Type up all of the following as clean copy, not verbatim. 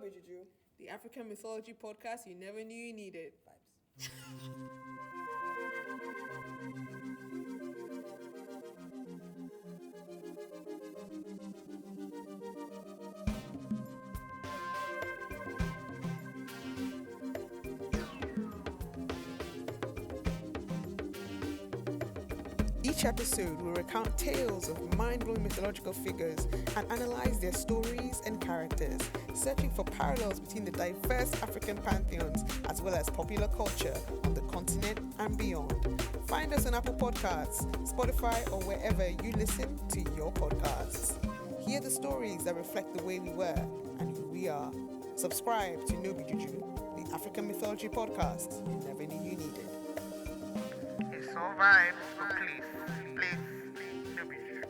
Hello, Juju. The African mythology podcast you never knew you needed. Each episode will recount tales of mind-blowing mythological figures and analyze their stories and characters, searching for parallels between the diverse African pantheons as well as popular culture on the continent and beyond. Find us on Apple Podcasts, Spotify, or wherever you listen to your podcasts. Hear the stories that reflect the way we were and who we are. Subscribe to Nobi Juju, the African mythology podcast you never knew you needed. It's all right, so please, no be sure.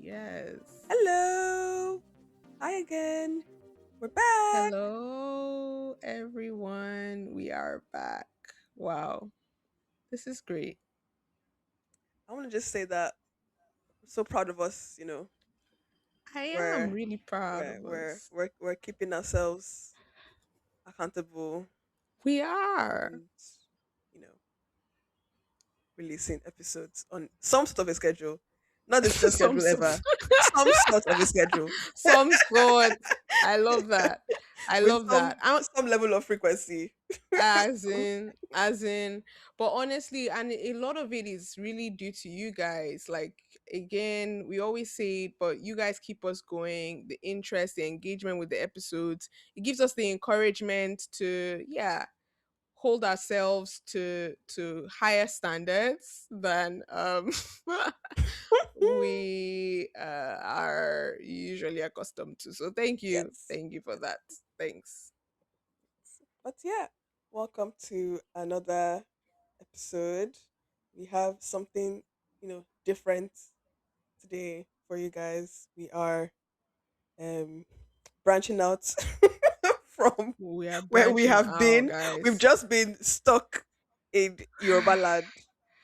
Yes. Hello. Hi again. We're back. Hello, everyone. We are back. Wow. This is great. I want to just say that I'm so proud of us, I am we're really proud we're of we're us. we're, we're keeping ourselves accountable We are. and you know, releasing episodes on some sort of a schedule. Not the best some, schedule some, ever. Some sort of a schedule. some sort. I love that. I With love that. some level of frequency. As in, but honestly, and a lot of it is really due to you guys. Like, again, we always say it, but you guys keep us going. The interest, the engagement with the episodes, it gives us the encouragement to, yeah, hold ourselves to higher standards than we are usually accustomed to. So Yes. thank you for that. Thanks. But yeah, welcome to another episode. We have something, different today for you guys. We are um branching out from We are where we branching have out, been. We've guys, just been stuck in Yoruba land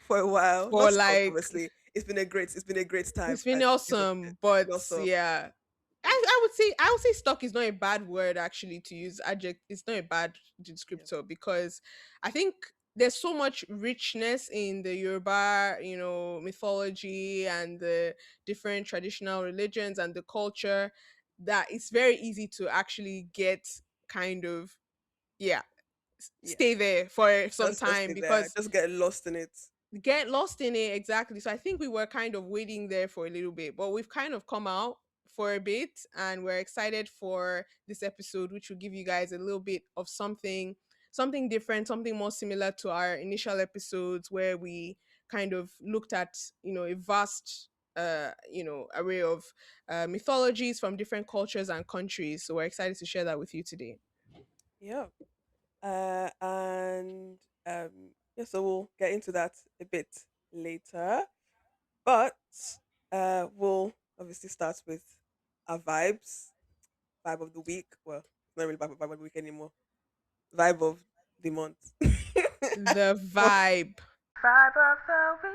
for a while. for Not stuck, like obviously. It's been a great time. it's been awesome, It's but been awesome. yeah. I would say stock is not a bad word actually to use adject. It's not a bad Yeah. descriptor because I think there's so much richness in the Yoruba, mythology and the different traditional religions and the culture that it's very easy to actually get kind of, yeah, Yeah. stay there for some Just time stay there. because Just get lost in it. get lost in it exactly. So I think we were kind of waiting there for a little bit, but we've kind of come out for a bit and we're excited for this episode, which will give you guys a little bit of something different, something more similar to our initial episodes where we kind of looked at, a vast array of mythologies from different cultures and countries. So we're excited to share that with you today. Yeah. And yeah, so we'll get into that a bit later. But we'll obviously start with our vibe of the week. Well, it's not really vibe of the week anymore. Vibe of the month. The Well, vibe. Vibe of the week.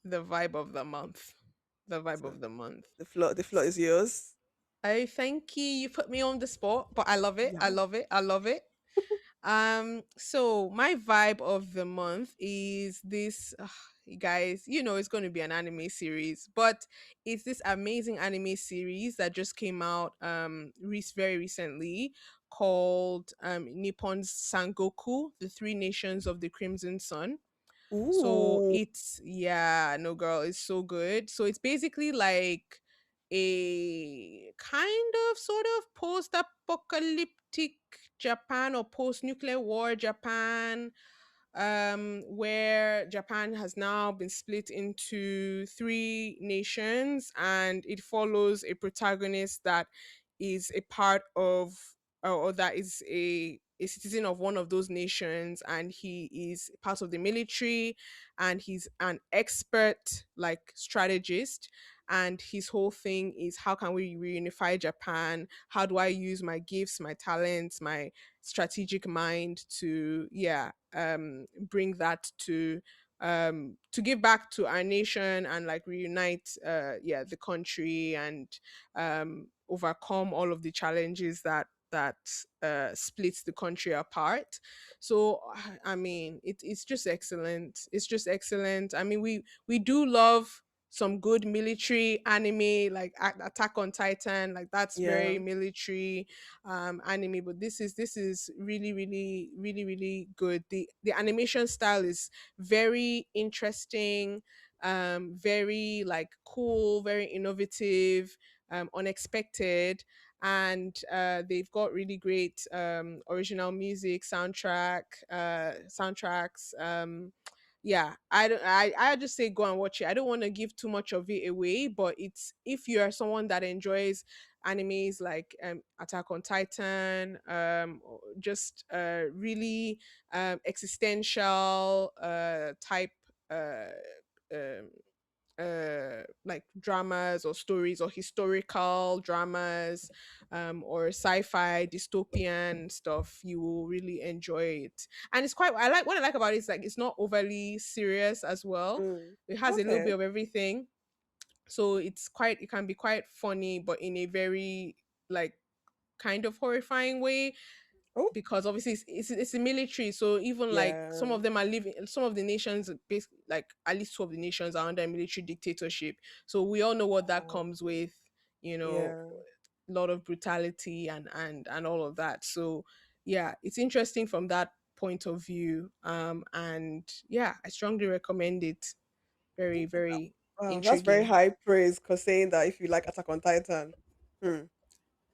The vibe of the month. The vibe so of the month. the floor is yours. Oh, thank you. You put me on the spot, but I love it. I Yeah. love it. I love it. So my vibe of the month is this, you guys, it's going to be an anime series, but it's this amazing anime series that just came out very recently called Nippon's Sangoku, The Three Nations of the Crimson Sun. So Ooh. it's, yeah, no girl, it's so good. So it's basically like a kind of sort of post-apocalyptic Japan or post-nuclear war Japan, where Japan has now been split into three nations, and it follows a protagonist that is a part of, or that is a citizen of one of those nations, and he is part of the military, and he's an expert like strategist, and his whole thing is how can we reunify Japan? How do I use my gifts, my talents, my strategic mind to bring that to give back to our nation and like reunite the country and overcome all of the challenges that splits the country apart. So I mean, it's just excellent. It's just excellent. I mean, we do love some good military anime like Attack on Titan, like that's very Yeah. military anime, but this is really really good. The animation style is very interesting, very like cool, very innovative, unexpected, and they've got really great original music, soundtracks. Yeah, I just say go and watch it. I don't want to give too much of it away, but it's if you are someone that enjoys animes like Attack on Titan, or just really existential type uh, um, like dramas or stories or historical dramas or sci-fi dystopian stuff, you will really enjoy it. And it's quite, I like what I like about it is like it's not overly serious as well. Mm. It has a little Okay. bit of everything, so it can be quite funny but in a very like kind of horrifying way, Oh, because obviously it's a military, so even like yeah. some of them are living, some of the nations basically like at least two of the nations are under military dictatorship, so we all know what that Wow. comes with, you know, Yeah. a lot of brutality and all of that. So yeah, it's interesting from that point of view, and yeah, I strongly recommend it. Very Okay. very Wow, that's very intriguing. high praise. Cause saying that if you like Attack on Titan, hmm,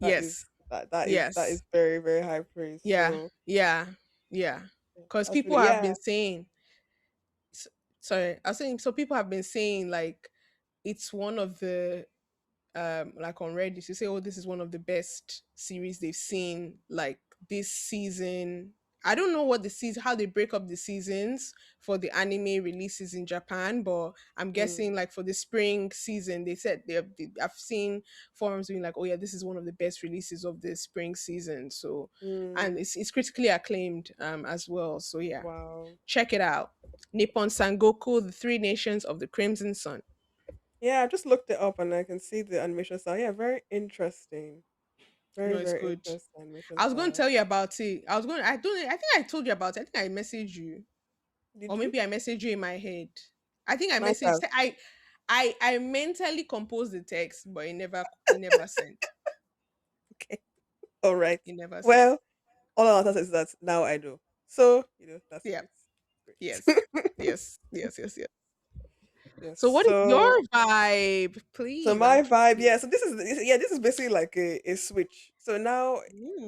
that is Yes. that is Yes. very very high praise. Yeah. So Yeah. Yeah. yeah, Because that's people really have yeah. been saying, s- sorry, I was saying, so people have been saying like it's one of the like on Reddit to say, oh, this is one of the best series they've seen like this season. I don't know what the season, how they break up the seasons for the anime releases in Japan, but I'm Mm, guessing like for the spring season, they said I've seen forums being like, oh yeah, this is one of the best releases of the spring season. So, and mm, it's critically acclaimed as well. So yeah, wow. check it out. Nippon Sangoku, the Three Nations of the Crimson Sun. Yeah, I just looked it up and I can see the animation style. Yeah, very interesting. No, Very it's very good. interesting animation I was going to style. tell you about it. I don't, I think I told you about it. I think I messaged you. Or Did you? maybe I messaged you in my head. I think I Might messaged, have. I mentally composed the text, but it never sent. Okay. All right. It never sent. Well, all I want to say is that now I know. So that's Yeah. great. Yes. Great. Yes. Yes. Yes. Yes. Yes. So what is So your vibe? so Please, I'm my vibe, curious. yeah. So this is basically like a switch. So now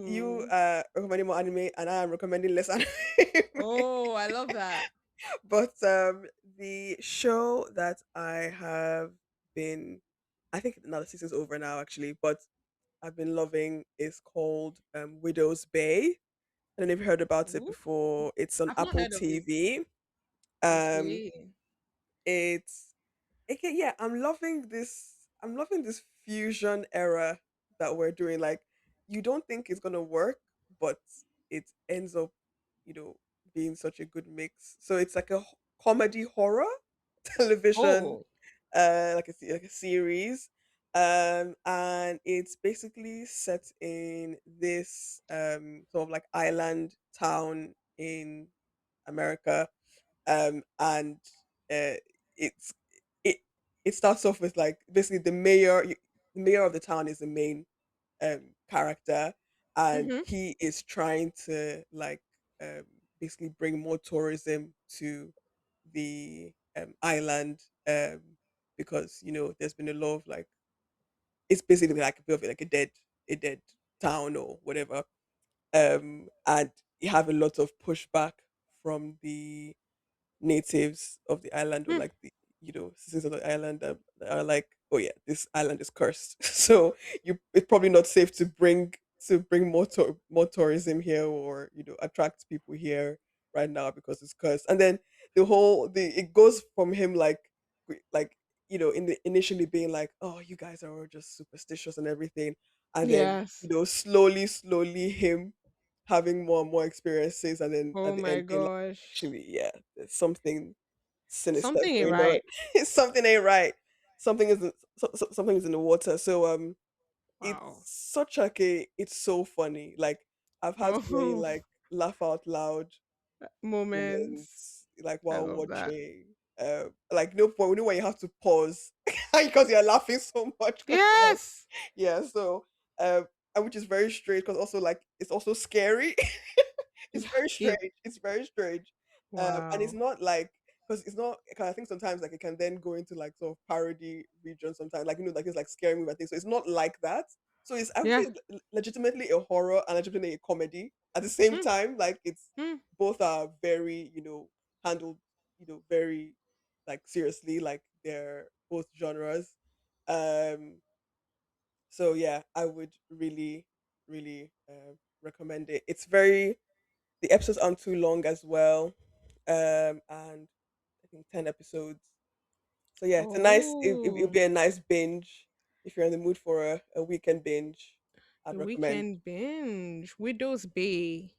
you Ooh. are recommending more anime and I am recommending less anime. Oh, I love that. But the show that I have been, I think now the season's over now actually, but I've been loving is called Widow's Bay. I don't know if you heard about it Ooh. before. It's on I've not Apple heard of it. TV. Um, Okay. it's okay, yeah, I'm loving this fusion era that we're doing. Like you don't think it's gonna work, but it ends up, you know, being such a good mix. So it's like a comedy horror television, Oh. like a series. And it's basically set in this sort of like island town in America. And uh, it's it it starts off with like basically the mayor of the town is the main character, and Mm-hmm. he is trying to like um, basically bring more tourism to the island, because you know there's been a lot of like it's basically like a bit of like a dead town or whatever, and you have a lot of pushback from the natives of the island, or Hmm. like the citizens of the island that are like, oh yeah, this island is cursed. So it's probably not safe to bring more tourism here, or attract people here right now because it's cursed. And then the it goes from him like in the initially being like, oh, you guys are all just superstitious and everything, and then Yes. slowly him having more and more experiences, and then Oh at the my end being like, gosh. actually, yeah, there's something sinister Something ain't going on. right. Something ain't right. Something is in the water. So it's Wow. such like a it's so funny. Like I've had so many Oh, like laugh out loud moments. moments like I while love that. watching. Like no point, when you have to pause because you're laughing so much. 'Cause you're like, Yes. yeah, so which is very strange because also like it's also scary. It's Yeah. very strange. It's very strange. And it's Wow. not like because it's not. 'Cause I think sometimes like it can then go into like sort of parody region. Sometimes like like it's like scary movie. I think so. It's not like that. So it's I would Yeah. say legitimately a horror and legitimately a comedy at the same Mm, time. Like it's mm. both are very handled very like seriously. Like they're both genres. Um. So yeah, I would really recommend it. It's very the episodes aren't too long as well, and I think 10 episodes. So yeah, it's a nice. It'll Oh, be a nice binge if you're in the mood for a weekend binge. I'd a recommend. weekend binge. Widow's Bay.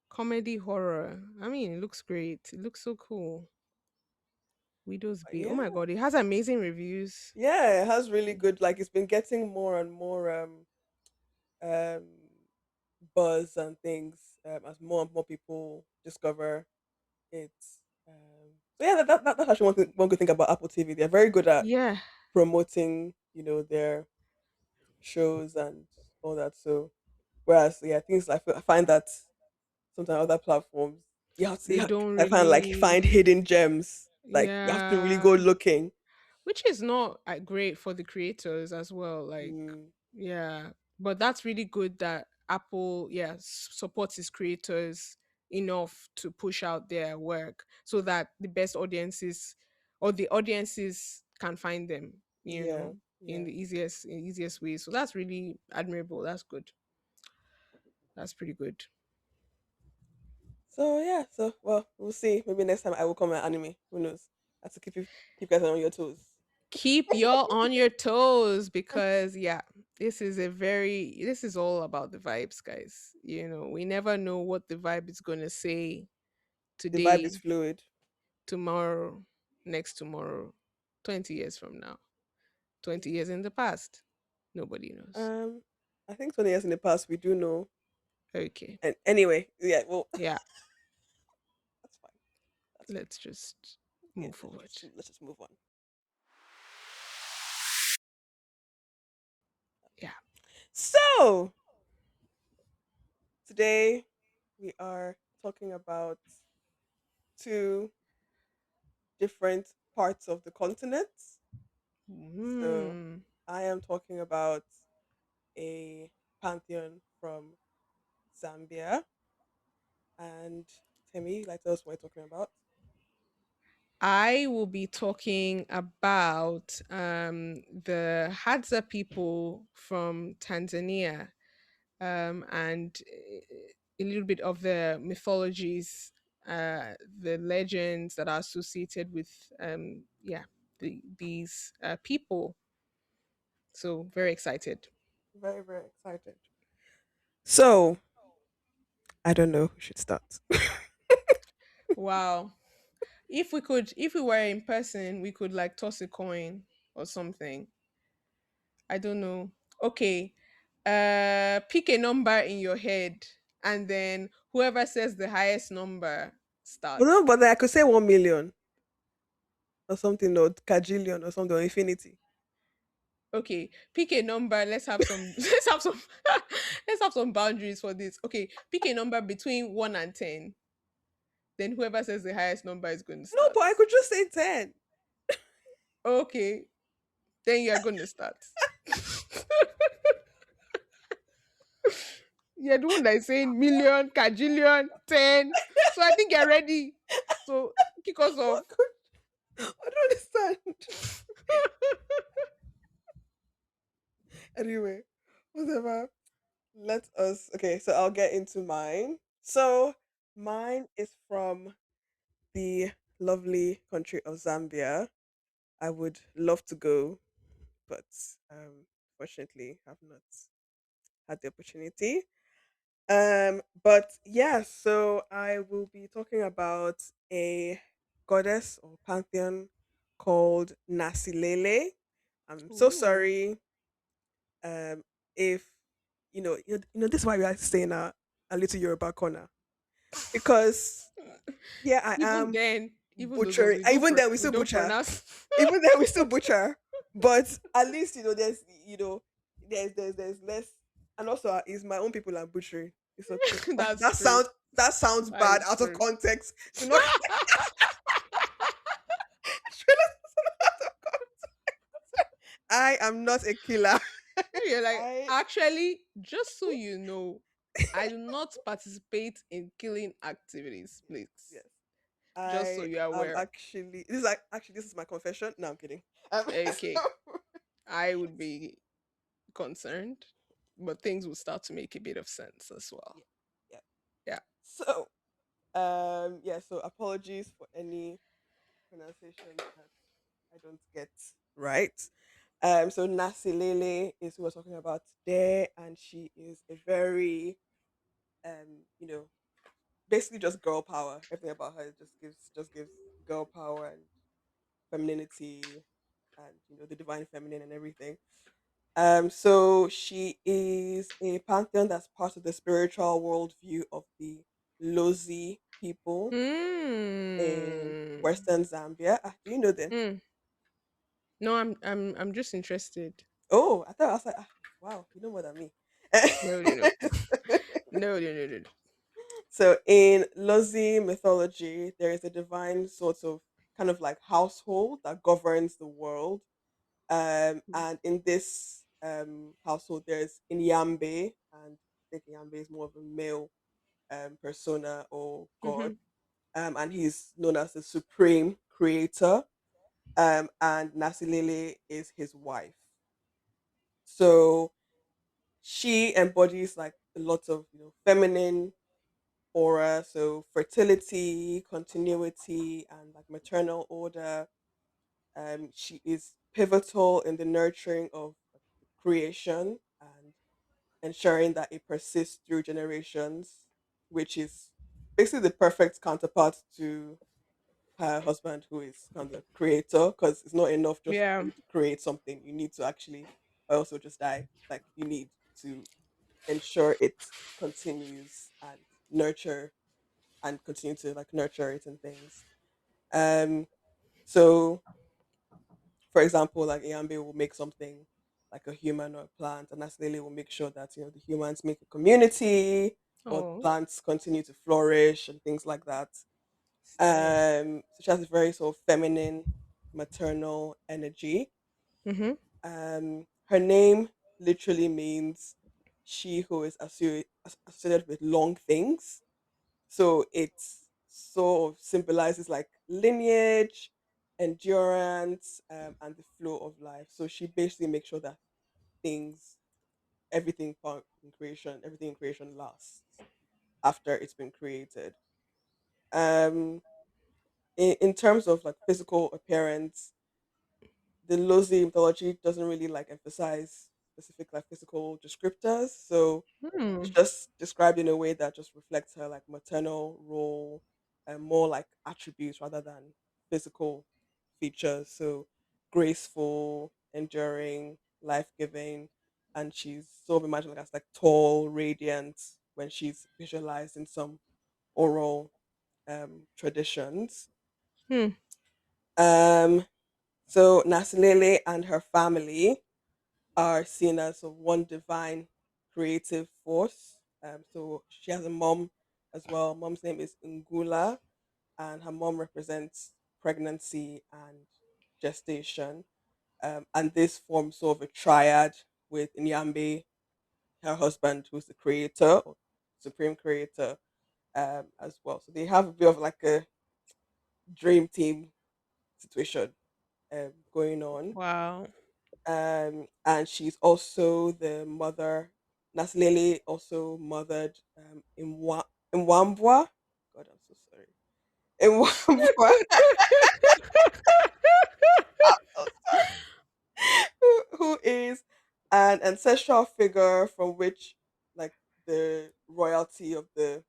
Comedy horror. I mean, it looks great. It looks so cool. Widow's Bay. Oh my Yeah, god, it has amazing reviews. yeah, it has really good. Like it's been getting more and more um buzz and things as more and more people discover it. So yeah, that's actually one good thing about Apple TV. They're very good at Yeah, promoting, their shows and all that. So whereas yeah, things I find that sometimes other platforms you have to they don't I find like really. find hidden gems. Like you have to really go Yeah, looking. which is not great for the creators as well. Like, Mm, yeah, but that's really good that Apple, yeah, supports its creators enough to push out their work so that the best audiences or the audiences can find them. yeah, In yeah. the easiest way. So that's really admirable. That's good. That's pretty good. So yeah, so well, we'll see. Maybe next time I will come at anime. Who knows? I have to keep guys on your toes. Keep y'all on your toes because yeah, this is all about the vibes, guys. We never know what the vibe is gonna say The vibe is today, fluid. tomorrow, next tomorrow, 20 years from now, 20 years in the past. Nobody knows. Um, I think 20 years in the past we do know. Okay. And anyway, yeah, well, Yeah, that's fine. That's fine. let's just Yeah, move forward. let's just move on. Yeah. So today we are talking about two different parts of the continent. So Hmm. I am talking about a pantheon from Zambia, and Timmy, like tell us what we're talking about. I will be talking about the Hadza people from Tanzania, and a little bit of the mythologies, the legends that are associated with, yeah, these people. So very excited. Very excited. So I don't know who should start. Wow. If we were in person, we could like toss a coin or something. I don't know. Okay. Pick a number in your head and then whoever says the highest number But no, starts. but then I could say 1 million or something, or kajillion or something, or infinity. Okay, pick a number. Let's have some let's have some let's have some boundaries for this. Okay, pick a number between 1 and 10. Then whoever says the highest number is going to No, start. but I could just say 10. Okay, then you're going to start. You're the one that is saying million, kajillion, 10. So I think you're ready. So kick us What off. could I don't understand. Anyway, whatever. Let us okay, so I'll get into mine. So mine is from the lovely country of Zambia. I would love to go, but fortunately, have not had the opportunity. But yeah, so I will be talking about a goddess or pantheon called Nasilele. I'm so Ooh. sorry if this is why we are staying a little Yoruba corner because yeah, I Even am then, even those ones butchering. Even then, we we still don't butcher. pronounce. Even then, we still butcher. But at least there's less. And also, it's my own people I'm butchering. It's okay. That's true. That sounds That bad is out of true. context. Do not I am not a killer. You're like, I actually, just so you know, I do not participate in killing activities, yes, please. yes. Just so I you're am aware. actually this is like actually this is my confession. No, I'm kidding. Okay. I would be concerned, but things will start to make a bit of sense as well. Yeah, yeah. Yeah. So yeah, so apologies for any pronunciations that I don't get right. So Nasilele is who we're talking about today, and she is a very you know, basically just girl power. Everything about her just gives girl power and femininity and the divine feminine and everything. So she is a pantheon that's part of the spiritual worldview of the Lozi people in Hmm. Western Zambia. Do you know them? Hmm. No, I'm just interested. Oh, I was like, wow, you know more than me. No, no, no. No, no, no, no. No. So in Lozi mythology, there is a divine sort of kind of like household that governs the world. And in this household, there's Inyambe, and I think Inyambe is more of a male persona or god. Mm-hmm. And he's known as the supreme creator. And Nasilele is his wife. So she embodies like a lot of feminine aura, so fertility, continuity, and like maternal order. She is pivotal in the nurturing of creation and ensuring that it persists through generations, which is basically the perfect counterpart to her husband, who is kind of the creator, because it's not enough just for Yeah. you to create something. You need to actually, or also just die. Like you need to ensure it continues and nurture and continue to like nurture it and things. Um, so for example, like Iambe will make something like a human or a plant, and Aslele will make sure that the humans make a community or the Oh, plants continue to flourish and things like that. see. So she has a very sort of feminine, maternal energy. Mm-hmm. Her name literally means she who is associated with long things. So it sort of symbolizes like lineage, endurance, and the flow of life. So she basically makes sure that things, everything in creation lasts after it's been created. Um, in terms of like physical appearance, the Lozi mythology doesn't really like emphasize specific like physical descriptors. So Hmm. it's just described in a way that just reflects her like maternal role and more like attributes rather than physical features. So graceful, enduring, life giving, and she's sort of imagined like as like tall, radiant when she's visualized in some oral traditions. Hmm. Um, so Nasilele and her family are seen as a one divine creative force. So she has a mom as well. Mom's name is Ngula, and her mom represents pregnancy and gestation. And this forms sort of a triad with Nyambe, her husband, who's the creator, or supreme creator, as well. So they have a bit of like a dream team situation going on. Wow. And she's also the mother. Naslele also mothered Mwambwa. God, I'm so sorry. in one part. I'm so sorry. Who is an ancestral figure from which, like, the royalty of the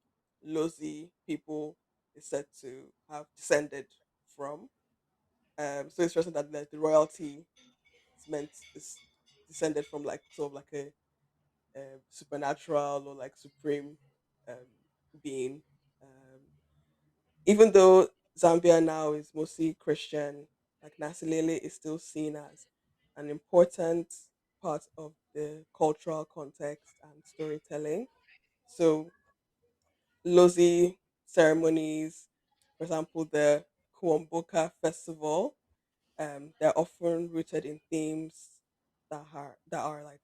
Lozi people is said to have descended from. So it's interesting that the royalty is meant is descended from, like, sort of like a supernatural or like supreme um, being. Um, Even though Zambia now is mostly Christian, like Nasilele is still seen as an important part of the cultural context and storytelling. So Lozi ceremonies, for example, the Kuomboka festival, they're often rooted in themes that are like,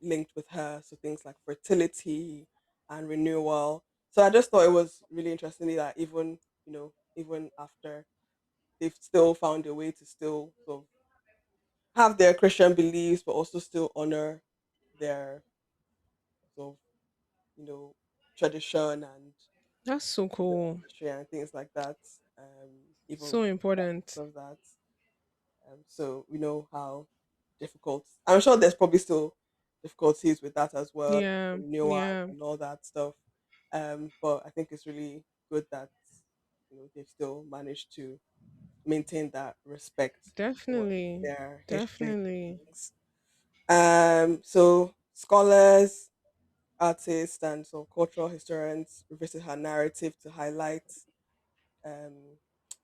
linked with her. So things like fertility and renewal. So I just thought it was really interesting that even after they've still found a way to still sort of have their Christian beliefs, but also still honor their sort of, you know, tradition and That's so cool. history and things like that. Even So important. of that. So we know how difficult. I'm sure there's probably still difficulties with that as well, Yeah. renewal Yeah. and all that stuff. But I think it's really good that they've still managed to maintain that respect for Definitely. their history Definitely. and things. So scholars, artists, and some cultural historians revisit her narrative to highlight um,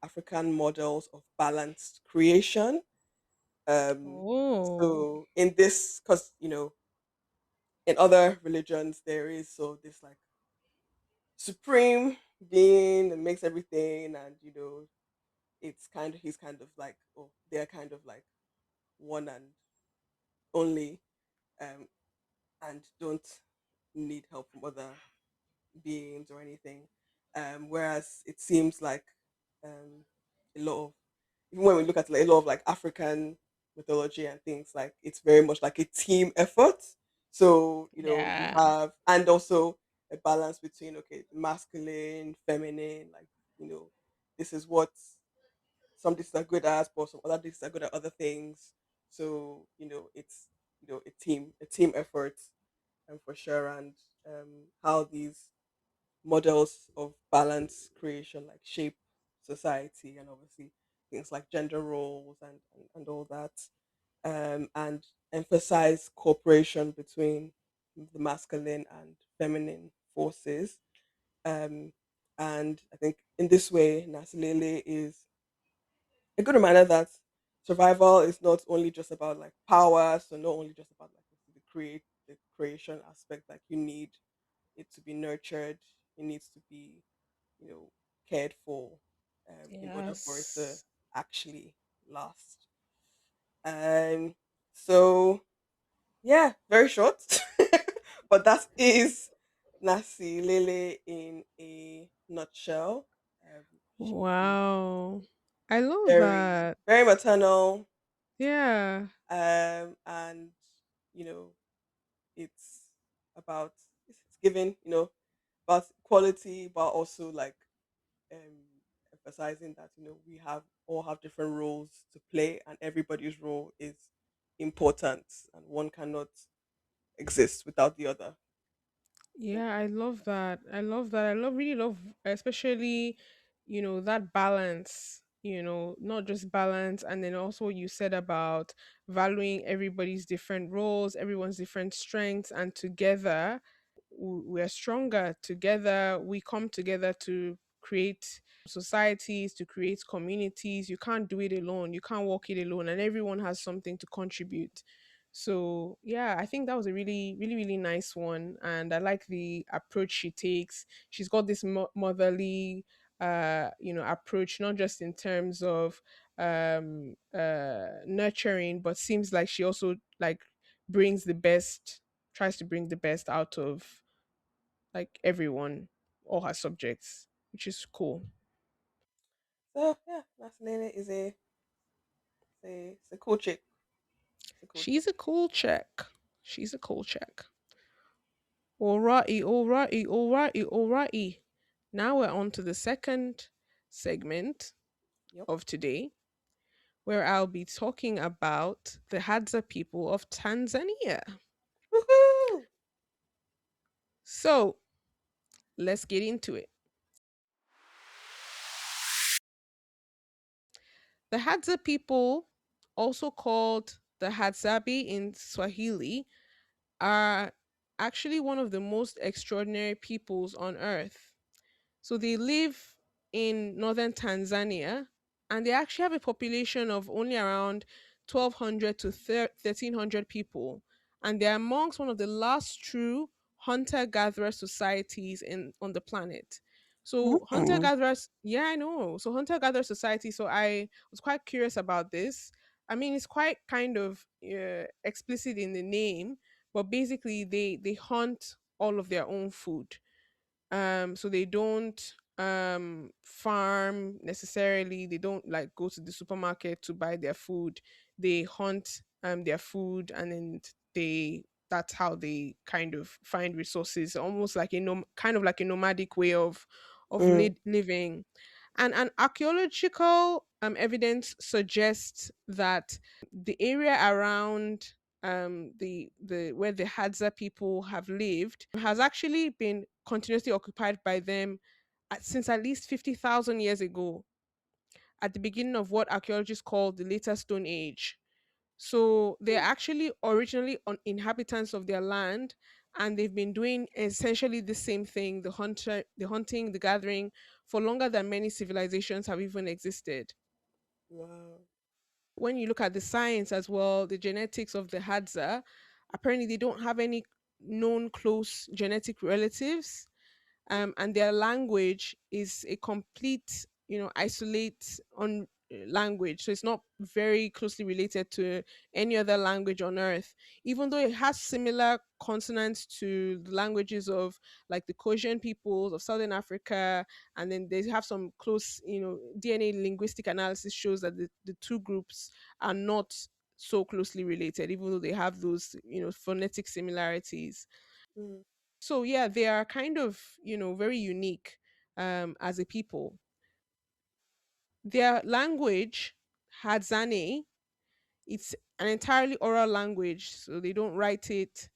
African models of balanced creation. Um, Oh. so in this, because in other religions there is so this like supreme being that makes everything, and he's kind of like, oh, they're kind of like one and only, um, and don't need help from other beings or anything. Whereas it seems like um, a lot of even when we look at like a lot of like African mythology and things, like it's very much like a team effort. So you Yeah. have, and also a balance between, okay, masculine, feminine, like this is what some dishes are good at, but some other dishes are good at other things. So it's a team effort, and for sure, and how these models of balance creation like shape society, and obviously things like gender roles and all that, and emphasize cooperation between the masculine and feminine forces. um, and I think in this way Nasilele is a good reminder that survival is not only just about like power, so not only just about like the creation aspect. Like you need it to be nurtured, it needs to be you know cared for, in order for it to Yes. actually last. um so yeah, very short. But that is Nasi Lele in a nutshell. She's Wow. I love very that. very maternal, Yeah. and you know it's about it's giving about quality, but also like um emphasizing that we have different roles to play, and everybody's role is important, and one cannot exist without the other. Yeah, I love that. I love that. I really love, especially, that balance, not just balance. And then also, you said about valuing everybody's different roles, everyone's different strengths, and together, we're stronger. Together, we come together to create societies, to create communities. You can't do it alone. You can't walk it alone. And everyone has something to contribute. So yeah, I think that was a really, really, really nice one, and I like the approach she takes. She's got this motherly, approach, not just in terms of nurturing, but seems like she also like brings the best, tries to bring the best out of like everyone, all her subjects, which is cool. So yeah, Nasilene is a cool chick. It's a cool chick. She's a cool check. She's a cool check. Alrighty, alrighty, alrighty, alrighty. Now we're on to the second segment Yep. of today, where I'll be talking about the Hadza people of Tanzania. Woohoo! So let's get into it. The Hadza people, also called the Hadzabe in Swahili, are actually one of the most extraordinary peoples on earth. So they live in northern Tanzania, and they actually have a population of only around 1,200 to 1,300 people. And they're amongst one of the last true hunter gatherer societies on the planet. So hunter Mm. gatherers, yeah, I know. So hunter gatherer society. So I was quite curious about this. I mean, it's quite kind of explicit in the name, but basically they hunt all of their own food. So they don't farm necessarily. They don't like go to the supermarket to buy their food. They hunt their food, and then they that's how they kind of find resources, almost like kind of like a nomadic way of Mm. living. And archaeological evidence suggests that the area around the where the Hadza people have lived has actually been continuously occupied by them since at least 50,000 years ago, at the beginning of what archaeologists call the later Stone Age. So they're actually originally inhabitants of their land, and they've been doing essentially the same thing, the hunting, the gathering, for longer than many civilizations have even existed. Wow. When you look at the science as well, the genetics of the Hadza, apparently they don't have any known close genetic relatives, and their language is a complete, isolate on language. So it's not very closely related to any other language on earth, even though it has similar consonants to the languages of like the Caucasian peoples of Southern Africa. And then they have some close, DNA linguistic analysis shows that the two groups are not so closely related, even though they have those, phonetic similarities. Mm. So yeah, they are kind of, very unique as a people. Their language, Hadzane, it's an entirely oral language, so they don't write it,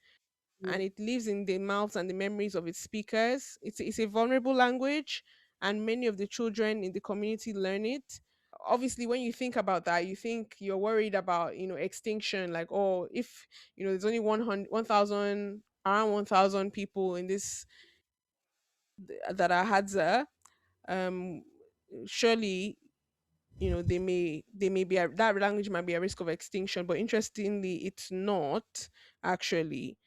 and Mm. it lives in the mouths and the memories of its speakers. It's a vulnerable language, and many of the children in the community learn it. Obviously, when you think about that, you think you're worried about, extinction, like, oh, if there's only 1,000, around 1,000 people in this that are Hadza, um, surely they may be that language might be a risk of extinction. But interestingly, it's not actually.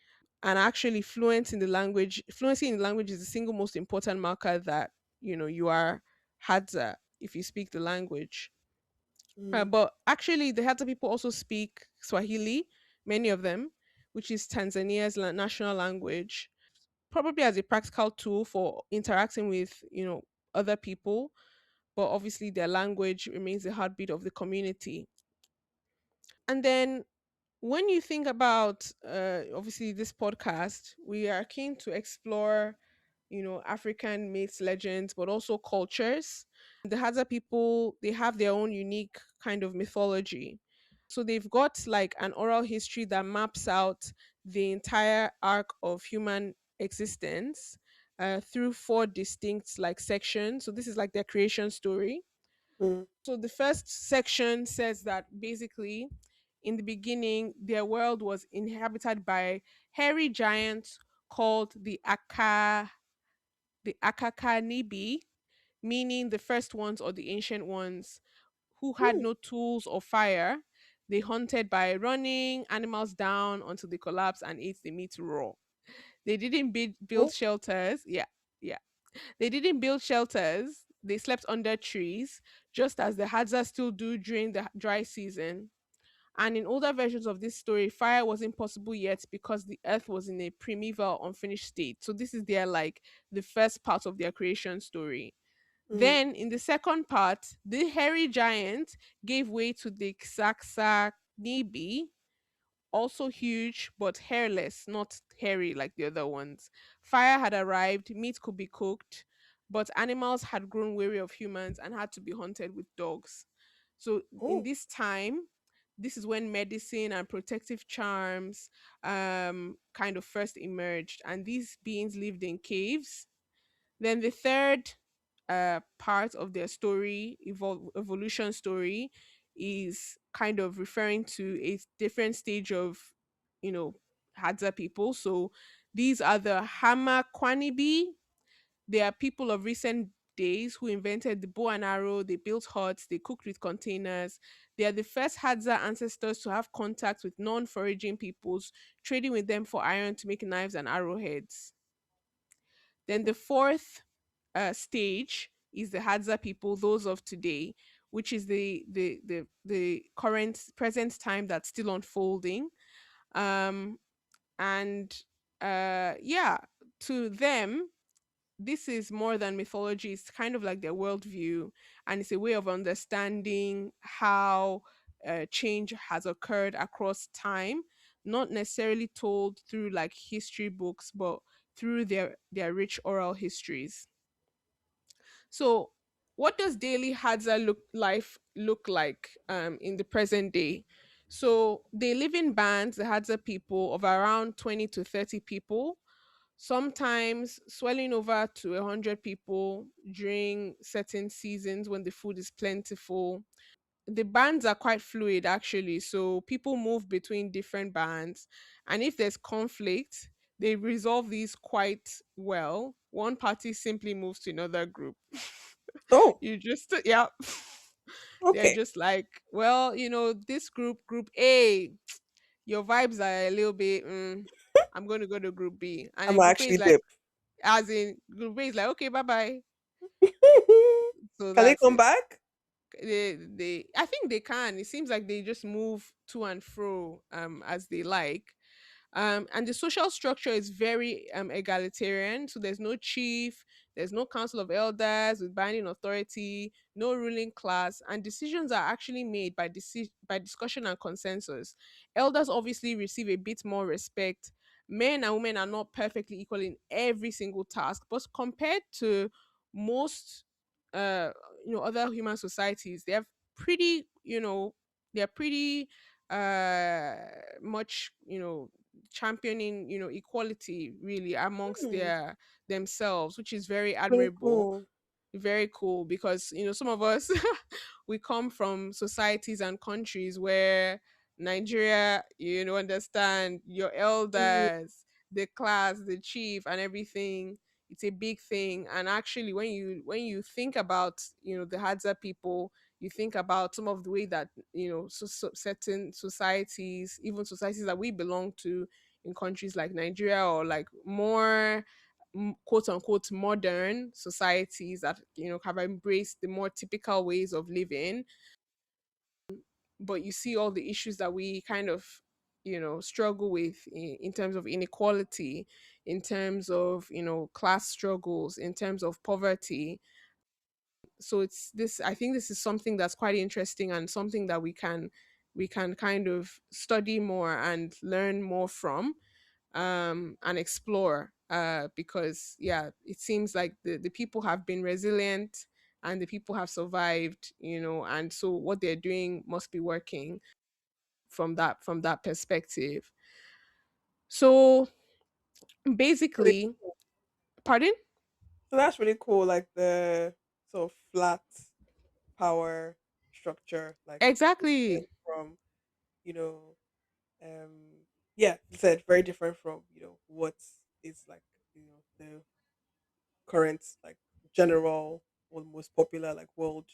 And actually, fluency in the language is the single most important marker that you are Hadza if you speak the language. Mm. But actually, the Hadza people also speak Swahili, many of them, which is Tanzania's national language, probably as a practical tool for interacting with other people. But obviously their language remains the heartbeat of the community. And then when you think about obviously this podcast, we are keen to explore African myths, legends, but also cultures. The Hadza people, they have their own unique kind of mythology. So they've got like an oral history that maps out the entire arc of human existence through four distinct like sections. So this is like their creation story. Mm. So the first section says that basically in the beginning their world was inhabited by hairy giants called the Akakanibi, meaning the first ones or the ancient ones who had Mm. no tools or fire. They hunted by running animals down until they collapsed and ate the meat raw. They didn't build Oh. shelters. Yeah, yeah. They didn't build shelters. They slept under trees, just as the Hadza still do during the dry season. And in older versions of this story, fire wasn't possible yet because the earth was in a primeval, unfinished state. So this is their like the first part of their creation story. Mm. Then in the second part, the hairy giant gave way to the Nibi, also huge but hairless, not hairy like the other ones. Fire had arrived, meat could be cooked, but animals had grown weary of humans and had to be hunted with dogs. So in Oh, this time, this is when medicine and protective charms kind of first emerged, and these beings lived in caves. Then the third part of their story, evolution story, is kind of referring to a different stage of, you know, Hadza people. So these are the Hama Kwanibi. They are people of recent days who invented the bow and arrow. They built huts. They cooked with containers. They are the first Hadza ancestors to have contact with non-foraging peoples, trading with them for iron to make knives and arrowheads. Then the fourth stage is the Hadza people, those of today, which is the current present time that's still unfolding. Um, and yeah, to them, this is more than mythology. It's kind of like their worldview, and it's a way of understanding how change has occurred across time, not necessarily told through like history books, but through their rich oral histories. So, what does daily Hadza life look like in the present day? So, they live in bands, the Hadza people, of around 20 to 30 people, sometimes swelling over to 100 people during certain seasons when the food is plentiful. The bands are quite fluid actually, so people move between different bands, and if there's conflict, they resolve these quite well. One party simply moves to another group. oh, You just yeah. They're okay. just like, well, this group A, your vibes are a little bit I'm going to go to group B, and I'm then group A actually is like, dip. as in group A is like, okay, bye bye. So Can they that's come it. back? They I think they can. It seems like they just move to and fro as they like. And the social structure is very egalitarian. So there's no chief, there's no council of elders with binding authority, no ruling class, and decisions are actually made by discussion and consensus. Elders obviously receive a bit more respect. Men and women are not perfectly equal in every single task, but compared to most uh other human societies, they have pretty they're pretty much championing equality really amongst Hmm, their themselves, which is very really admirable, cool. very cool, because some of us we come from societies and countries where Nigeria, understand your Mm, elders, the class, the chief and everything. It's a big thing. And actually when you think about the Hadza people, you think about some of the way that certain societies, even societies that we belong to in countries like Nigeria, or like more quote unquote modern societies that have embraced the more typical ways of living, but you see all the issues that we kind of struggle with in terms of inequality, in terms of class struggles, in terms of poverty. So it's this I think this is something that's quite interesting, and something that we can kind of study more and learn more from, and explore, because yeah, it seems like the people have been resilient, and the people have survived, and so what they're doing must be working from that perspective. So really basically, cool. pardon. So that's really cool. Like the sort of flat power structure, like Exactly. different from, you know, yeah, you said very different from, what is like, the current, like, general or most popular, like, world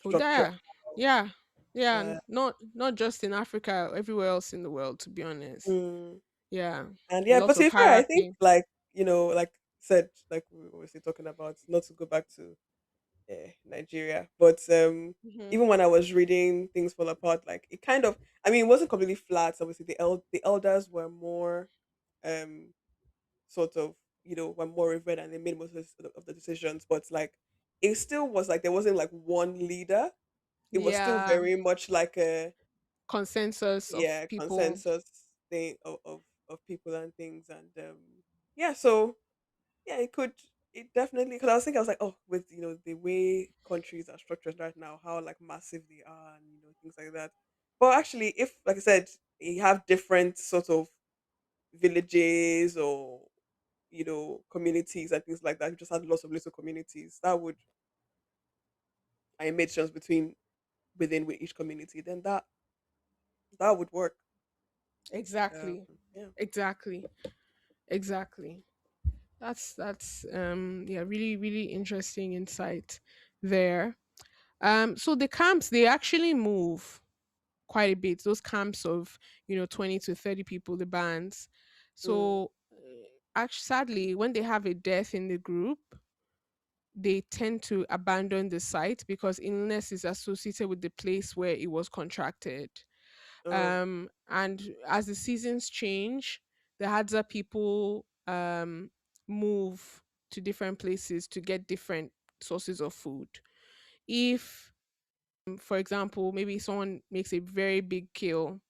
Oh structure. yeah, yeah, Uh, not just in Africa, everywhere else in the world, to be honest. mm, Yeah, and a yeah, but lot to of be fair, I think, hierarchy. like, like said, like we were always talking about, not to go back to Nigeria. But Hmm. even when I was reading Things Fall Apart, like, it kind of, I mean, it wasn't completely flat. Obviously, the elders were more um sort of, were more revered, and they made most of the decisions. But like, it still was like there wasn't like one leader. It was still Yeah, very much like a, consensus of yeah, people. consensus thing of people and things. And yeah, so yeah, it could. it definitely, because I was thinking, I was like, oh, with the way countries are structured right now, how like massive they are, and things like that. But actually, if like I said, you have different sort of villages or communities and things like that. You just had lots of little communities that would make sense between within with each community. Then that would work. Exactly. Yeah. Exactly. Exactly. That's yeah, really, really interesting insight there. So the camps, they actually move quite a bit. Those camps of 20 to 30 people, the bands. Mm, So actually, sadly, when they have a death in the group, they tend to abandon the site because illness is associated with the place where it was contracted. oh. And as the seasons change, the Hadza people move to different places to get different sources of food. If, for example, maybe someone makes a very big kill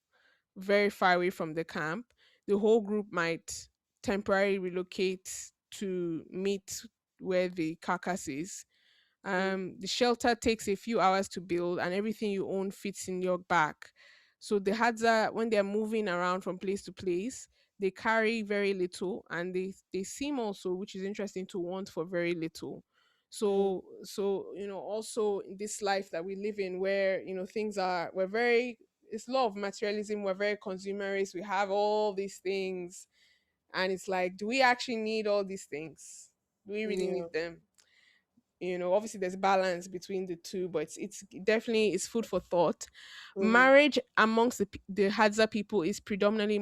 very far away from the camp, the whole group might temporarily relocate to meet where the carcass is. Mm, The shelter takes a few hours to build, and everything you own fits in your back. So the Hadza, when they're moving around from place to place, they carry very little, and they seem also, which is interesting, to want for very little. mm, So also in this life that we live in, where things are, we're very, it's law of materialism. We're very consumerist. We have all these things, and it's like, do we actually need all these things? Do we really yeah. need them? Obviously there's balance between the two, but it's definitely, it's food for thought. Mm-hmm. Marriage amongst the Hadza people is predominantly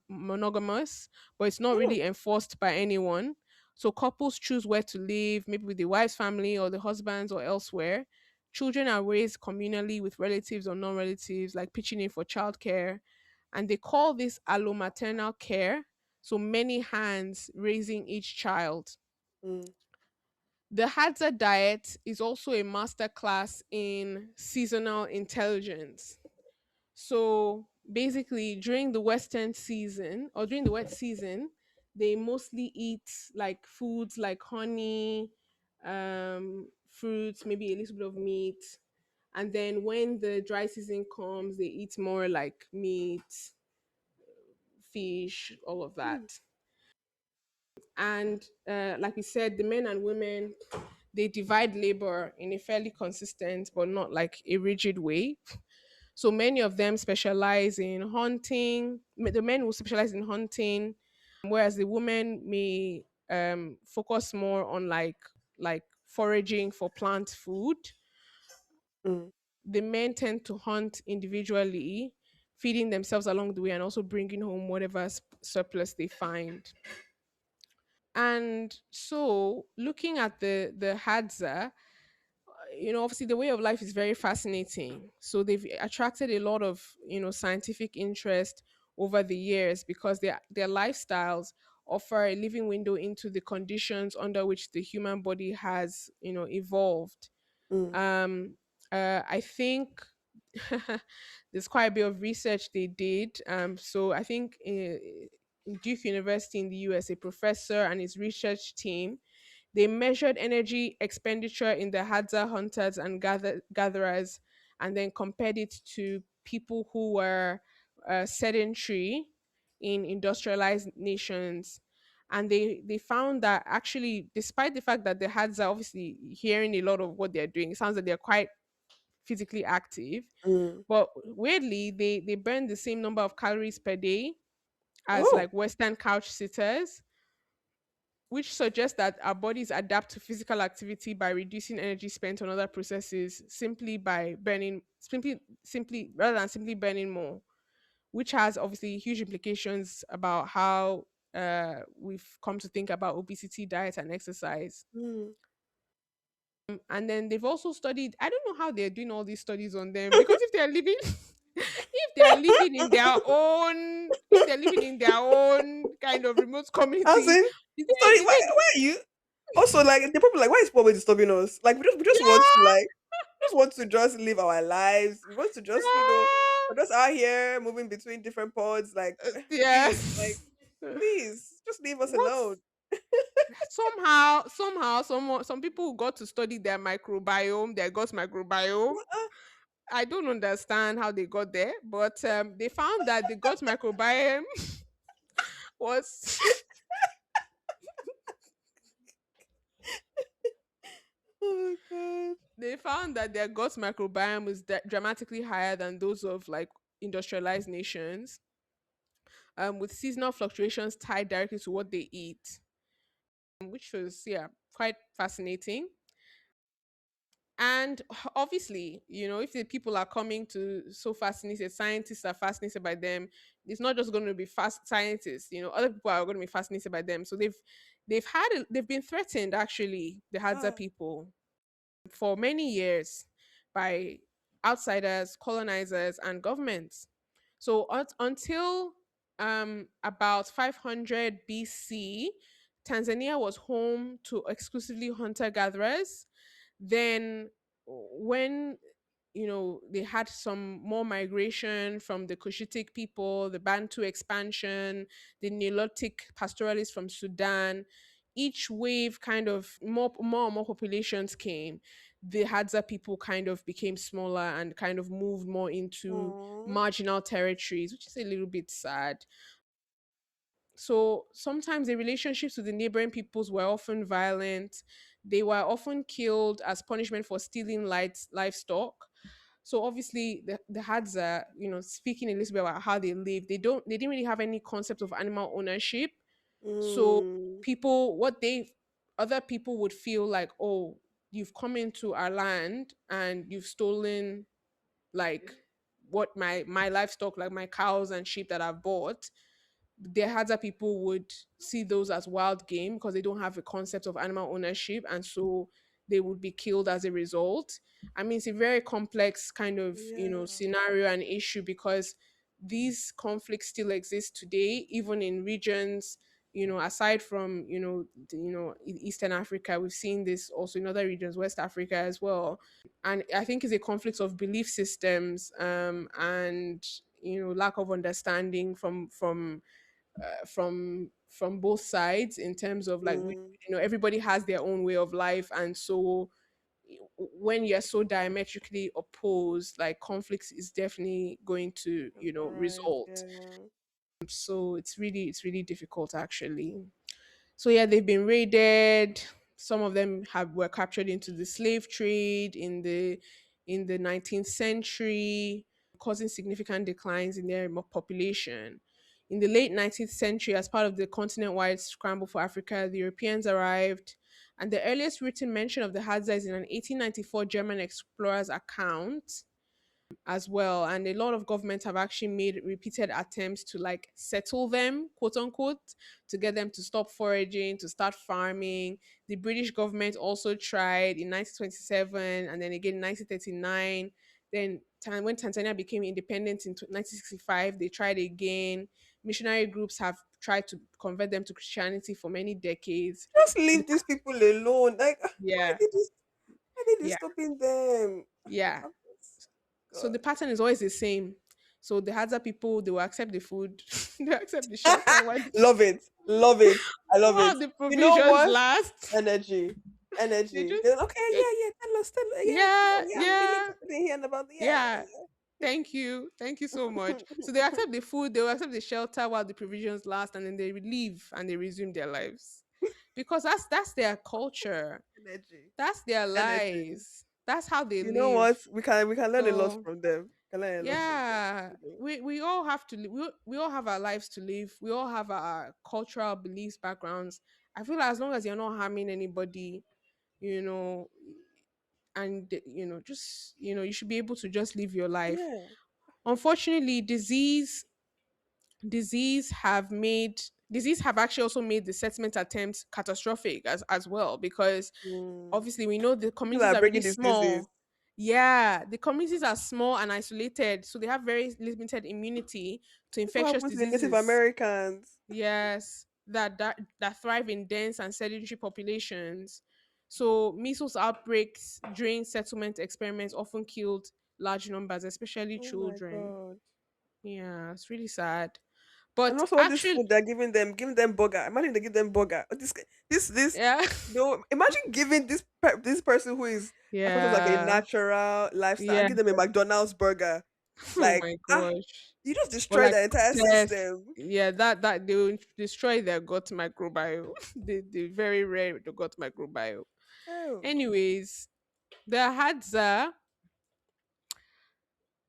monogamous, but it's not Mm, really enforced by anyone. So couples choose where to live, maybe with the wife's family or the husband's or elsewhere. Children are raised communally with relatives or non-relatives, like pitching in for childcare, and they call this allomaternal care. So many hands raising each child. mm, The Hadza diet is also a master class in seasonal intelligence. So basically, during the Western season or during the wet season, they mostly eat like foods like honey, fruits, maybe a little bit of meat. And then when the dry season comes, they eat more like meat, fish, all of mm, that. And like we said, the men and women, they divide labor in a fairly consistent but not like a rigid way. So many of them specialize in hunting. The men will specialize in hunting, whereas the women may focus more on like foraging for plant food. mm, The men tend to hunt individually, feeding themselves along the way and also bringing home whatever surplus they find. And so, looking at the Hadza, obviously the way of life is very fascinating. So they've attracted a lot of scientific interest over the years because their lifestyles offer a living window into the conditions under which the human body has evolved. mm, um I think there's quite a bit of research they did. So I think in Duke University in the US, a professor and his research team, they measured energy expenditure in the Hadza hunters and gatherers, and then compared it to people who were sedentary in industrialized nations. And they found that actually, despite the fact that the Hadza, obviously hearing a lot of what they're doing, it sounds like they're quite physically active, mm. but weirdly, they burn the same number of calories per day as Oh. like Western couch sitters, which suggests that our bodies adapt to physical activity by reducing energy spent on other processes simply by burning simply rather than simply burning more, which has obviously huge implications about how we've come to think about obesity, diet, and exercise. Mm. And then they've also studied, I don't know how they're doing all these studies on them, because if they're living if they're living in their own, if they're living in their own kind of remote As community, in, sorry, did why they why are you also like they're probably like, why is Paul disturbing us? Like we just want to yeah, just live our lives. We want to just, we're just out here moving between different pods. Like, please, like, yes. please, just leave us What alone. somehow, some people got to study their microbiome, their gut microbiome. I don't understand how they got there, but they found that the gut microbiome was Oh god. they found that their gut microbiome was dramatically higher than those of like industrialized nations, with seasonal fluctuations tied directly to what they eat, which was quite fascinating. And obviously, if the people are coming to so fascinated, scientists are fascinated by them. It's not just going to be fast scientists. Other people are going to be fascinated by them. So they've been threatened, actually, the Hadza Ah. people, for many years by outsiders, colonizers, and governments. So until about 500 BC, Tanzania was home to exclusively hunter gatherers. Then, when they had some more migration from the Cushitic people, the Bantu expansion, the Nilotic pastoralists from Sudan. Each wave, kind of more and more populations came. The Hadza people kind of became smaller and kind of moved more into Aw. marginal territories, which is a little bit sad. So sometimes the relationships with the neighboring peoples were often violent. They were often killed as punishment for stealing livestock. So obviously the Hadza, speaking a little bit about how they live, they didn't really have any concept of animal ownership. So Mm. people what they other people would feel like, oh, you've come into our land and you've stolen, like, what my livestock, like my cows and sheep that I've bought. The Hadza people would see those as wild game because they don't have a concept of animal ownership, and so they would be killed as a result. I mean, it's a very complex kind of Yeah. scenario and issue, because these conflicts still exist today, even in regions. Aside from Eastern Africa, we've seen this also in other regions, West Africa as well. And I think it's a conflict of belief systems, and lack of understanding from both sides, in terms of like Mm. everybody has their own way of life, and so when you're so diametrically opposed, like, conflicts is definitely going to Right. result. Yeah. So it's really difficult, actually. So yeah, they've been raided. Some of them have were captured into the slave trade in the 19th century, causing significant declines in their population. In the late 19th century, as part of the continent-wide scramble for Africa, the Europeans arrived, and the earliest written mention of the Hadza is in an 1894 German explorer's account as well. And a lot of governments have actually made repeated attempts to, like, settle them, quote unquote, to get them to stop foraging, to start farming. The British government also tried in 1927 and then again in 1939. Then when Tanzania became independent in 1965, they tried again. Missionary groups have tried to convert them to Christianity for many decades. Just leave these people alone. Like, Yeah, why did they yeah, stopping them? yeah. I'm just- So the God. pattern is always the same. So the Hadza people, they will accept the food, they accept the shelter Love it. Love it. I love while it. the You know provisions what? last. Energy. They Energy. just They're like, okay, they, yeah, yeah. Tell us. Yeah, yeah, yeah. I'm really yeah, interested in hearing about the yeah. Thank you so much. So they accept the food, they will accept the shelter while the provisions last, and then they leave and they resume their lives, because that's their culture, Energy. that's their Energy. lives, that's how they You know what? live. We can learn a lot So from them. We can learn a lot from them. yeah, we all have to we all have our lives to live, we all have our cultural beliefs, backgrounds. I feel like as long as you're not harming anybody, you know and just you should be able to just live your life. Yeah. Unfortunately, disease have actually also made the settlement attempts catastrophic as well, because Mm. obviously we know the People communities are are really bringing diseases. small. Yeah, the communities are small and isolated, so they have very limited immunity to That's what infectious happened to the Native diseases. Americans. Yes, that thrive in dense and sedentary populations. So measles outbreaks during settlement experiments often killed large numbers, especially Oh my children. god. Yeah, it's really sad. And But also all this actually, food they're giving them burger. Imagine they give them burger. This yeah, no, imagine giving this person who is supposed to like a yeah, natural lifestyle yeah. and give them a McDonald's burger. Oh Like my gosh. you just Or destroy like the entire processed. system. Yeah, that they will destroy their gut microbiome. The very rare the gut microbiome. Oh Anyways, the Hadza,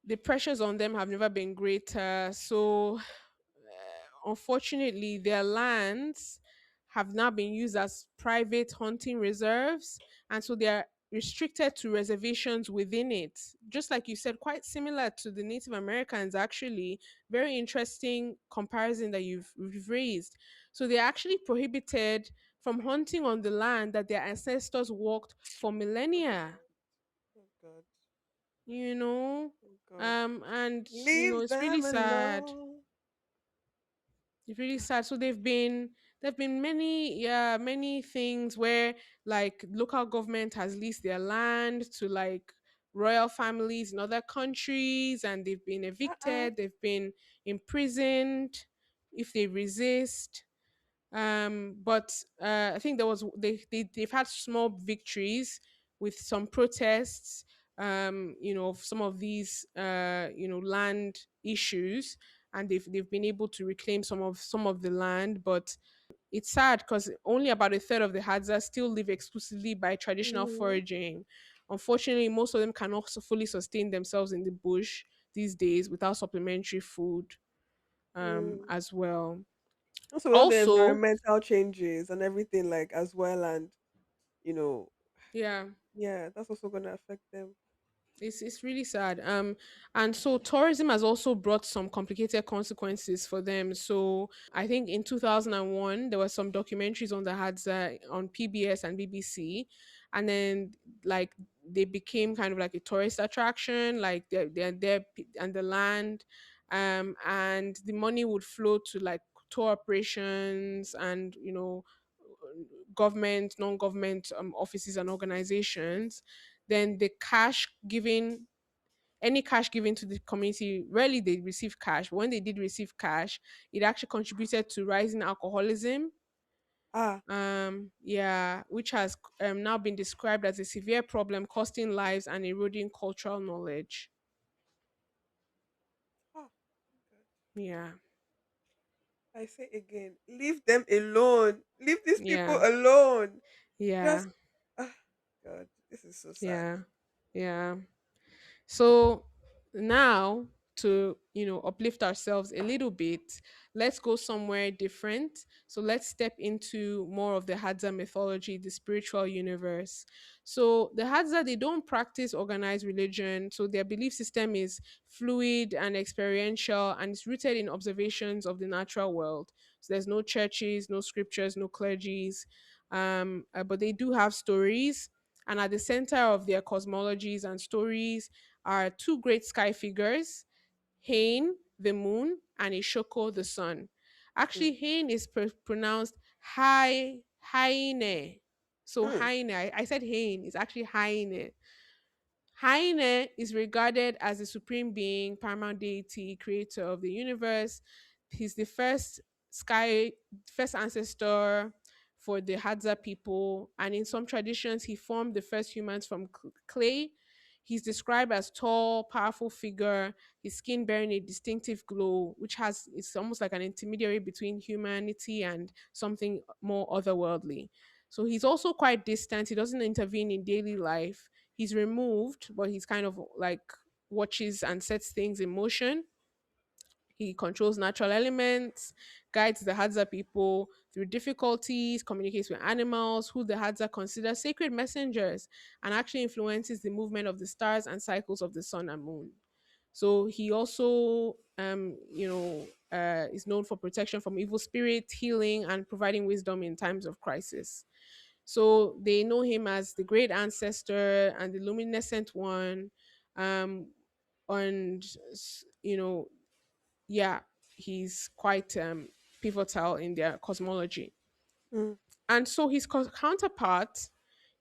the pressures on them have never been greater. So unfortunately, their lands have now been used as private hunting reserves, and so they are restricted to reservations within it. Just like you said, quite similar to the Native Americans, actually. Very interesting comparison that you've raised. So they're actually prohibited from hunting on the land that their ancestors walked for millennia. oh God. You know, Oh God. and Leave it's really them sad. alone. It's really sad. So there've been many, yeah, many things where like local government has leased their land to like royal families in other countries, and they've been Uh-uh. evicted, they've been imprisoned if they resist. But I think they've had small victories with some protests, of some of these land issues, and they've been able to reclaim some of the land. But it's sad because only about a third of the Hadza still live exclusively by traditional Mhm. foraging. Unfortunately, most of them cannot fully sustain themselves in the bush these days without supplementary food Mm. as well. Also with all the Also, environmental changes and everything like as well and you know, yeah, yeah, that's also gonna affect them. it's really sad. And so tourism has also brought some complicated consequences for them. So I think in 2001 there were some documentaries on the Hadza on PBS and BBC, and then like they became kind of like a tourist attraction. Like they're there and the land, and the money would flow to like tour operations and government, non-government offices and organizations. Then the cash given, any cash given to the community, rarely they receive cash, but when they did receive cash, it actually contributed to rising alcoholism, Ah, yeah, which has now been described as a severe problem costing lives and eroding cultural knowledge. ah, God. Yeah, I say again, leave them alone. Leave these people yeah, alone. yeah, Just ah, God, this is so sad. yeah, yeah. So now, to uplift ourselves a little bit, let's go somewhere different. So let's step into more of the Hadza mythology, the spiritual universe. So the Hadza, they don't practice organized religion. So their belief system is fluid and experiential, and it's rooted in observations of the natural world. So there's no churches, no scriptures, no clergies, but they do have stories. And at the center of their cosmologies and stories are two great sky figures, Hain, the moon, and Ishoko, the sun. Actually, Mm. Hain is pronounced Haine. So Mm. Haine, I said Hain, it's actually Haine. Haine is regarded as the supreme being, paramount deity, creator of the universe. He's the first ancestor for the Hadza people, and in some traditions, he formed the first humans from clay. He's described as tall, powerful figure, his skin bearing a distinctive glow, which has it's almost like an intermediary between humanity and something more otherworldly. So he's also quite distant. He doesn't intervene in daily life. He's removed, but he's kind of like watches and sets things in motion. He controls natural elements, guides the Hadza people through difficulties, communicates with animals, who the Hadza consider sacred messengers, and actually influences the movement of the stars and cycles of the sun and moon. So he also, is known for protection from evil spirits, healing, and providing wisdom in times of crisis. So they know him as the great ancestor and the luminescent one. Um, and, yeah, he's quite pivotal in their cosmology. Mm. And so his counterpart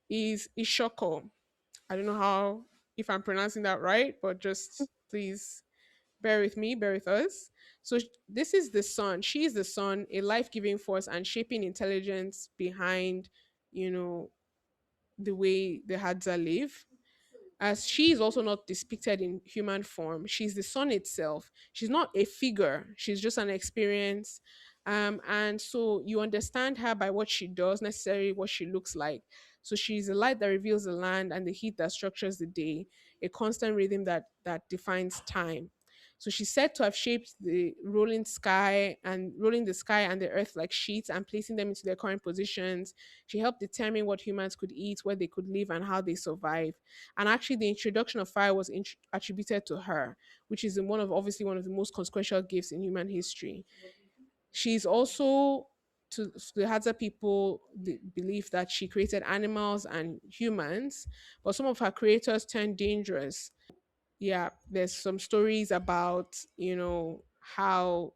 is Ishoko. I don't know how, if I'm pronouncing that right, but just please bear with me, bear with us. So this is the sun. She is the sun, a life-giving force and shaping intelligence behind, you know, the way the Hadza live, as she is also not depicted in human form. She's the sun itself. She's not a figure, she's just an experience. And so you understand her by what she does, necessarily what she looks like. So she's the light that reveals the land and the heat that structures the day, a constant rhythm that defines time. So she's said to have shaped the rolling the sky and the earth like sheets and placing them into their current positions. She helped determine what humans could eat, where they could live, and how they survive. And actually, the introduction of fire was attributed to her, which is one of the most consequential gifts in human history. She's also, to the Hadza people, the belief that she created animals and humans, but some of her creators turned dangerous. Yeah, there's some stories about, how,